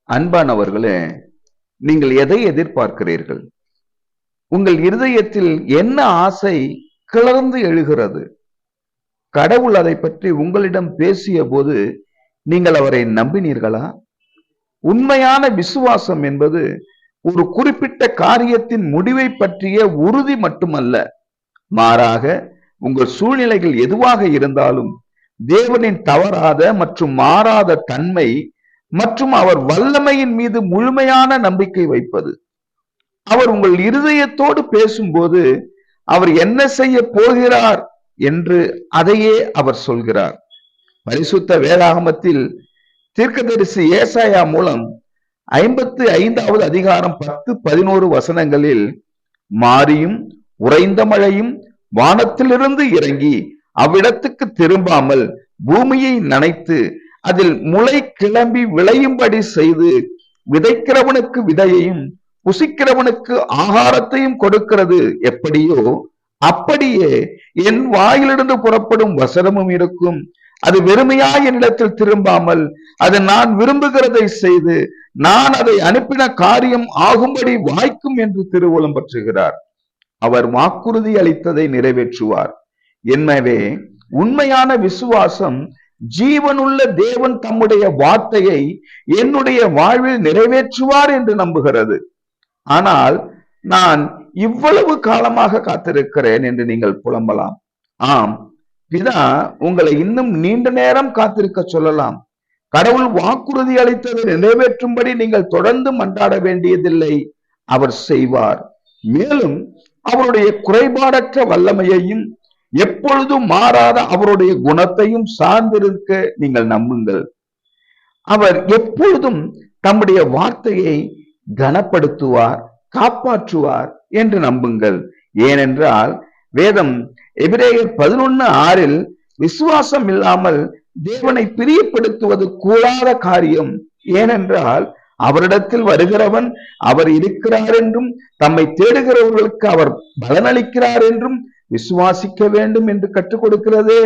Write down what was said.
அன்பானவர்களே, நீங்கள் எதை எதிர்பார்க்கிறீர்கள்? உங்கள் இருதயத்தில் என்ன ஆசை கிளர்ந்து எழுகிறது? கடவுள் அதை பற்றி உங்களிடம் பேசிய போது நீங்கள் அவரை நம்பினீர்களா? உண்மையான விசுவாசம் என்பது ஒரு குறிப்பிட்ட காரியத்தின் முடிவை பற்றிய உறுதி மட்டுமல்ல, மாறாக உங்கள் சூழ்நிலைகள் எதுவாக இருந்தாலும் தேவனின் தவறாத மற்றும் மாறாத தன்மை மற்றும் அவர் வல்லமையின் மீது முழுமையான நம்பிக்கை வைப்பது. அவர் உங்கள் இருதயத்தோடு பேசும்போது அவர் என்ன செய்ய போகிறார் என்று அதையே அவர் சொல்கிறார். பரிசுத்த வேதாகமத்தில் தீர்க்கதரிசி ஏசாயா மூலம் 55வது அதிகாரம் 10-11 வசனங்களில் மாரியும் உறைந்த மழையும் வானத்திலிருந்து இறங்கி அவ்விடத்துக்கு திரும்பாமல் பூமியை நனைத்து அதில் முளை கிளம்பி விளையும்படி செய்து விதைக்கிறவனுக்கு விதையையும் புசிக்கிறவனுக்கு ஆகாரத்தையும் கொடுக்கிறது எப்படியோ அப்படியே என் வாயிலிருந்து புறப்படும் வசனமும் இருக்கும். அது வெறுமையாய் என்னிடத்தில் திரும்பாமல் அது நான் விரும்புகிறதை செய்து நான் அதை அனுப்பின காரியம் ஆகும்படி வாய்க்கும் என்று திருவுளம் பற்றுகிறார். அவர் வாக்குறுதி அளித்ததை நிறைவேற்றுவார். எனவே உண்மையான விசுவாசம் ஜீவனுள்ள தேவன் தம்முடைய வார்த்தையை என்னுடைய வாழ்வில் நிறைவேற்றுவார் என்று நம்புகிறது. ஆனால் நான் இவ்வளவு காலமாக காத்திருக்கிறேன் என்று நீங்கள் புலம்பலாம். ஆம், பிதா உங்களை இன்னும் நீண்ட நேரம் காத்திருக்க சொல்லலாம். கடவுள் வாக்குறுதி அளித்ததை நிறைவேற்றும்படி நீங்கள் தொடர்ந்து மன்றாட வேண்டியதில்லை. அவர் செய்வார். மேலும் அவருடைய குறைபாடற்ற வல்லமையையும் எப்பொழுதும் மாறாத அவருடைய குணத்தையும் சார்ந்திருக்க நீங்கள் நம்புங்கள். அவர் எப்பொழுதும் தம்முடைய வார்த்தையை கனப்படுத்துவார், காப்பாற்றுவார் என்று நம்புங்கள். ஏனென்றால் வேதம் எபிரேயர் 11:6 விசுவாசம் இல்லாமல் தேவனை பிரியப்படுத்துவது கூடாத காரியம். ஏனென்றால் அவரிடத்தில் வருகிறவன் அவர் இருக்கிறார் என்றும் தம்மை தேடுகிறவர்களுக்கு அவர் பலனளிக்கிறார் என்றும் விசுவாசிக்க வேண்டும் என்று கற்றுக் கொடுக்கிறதே.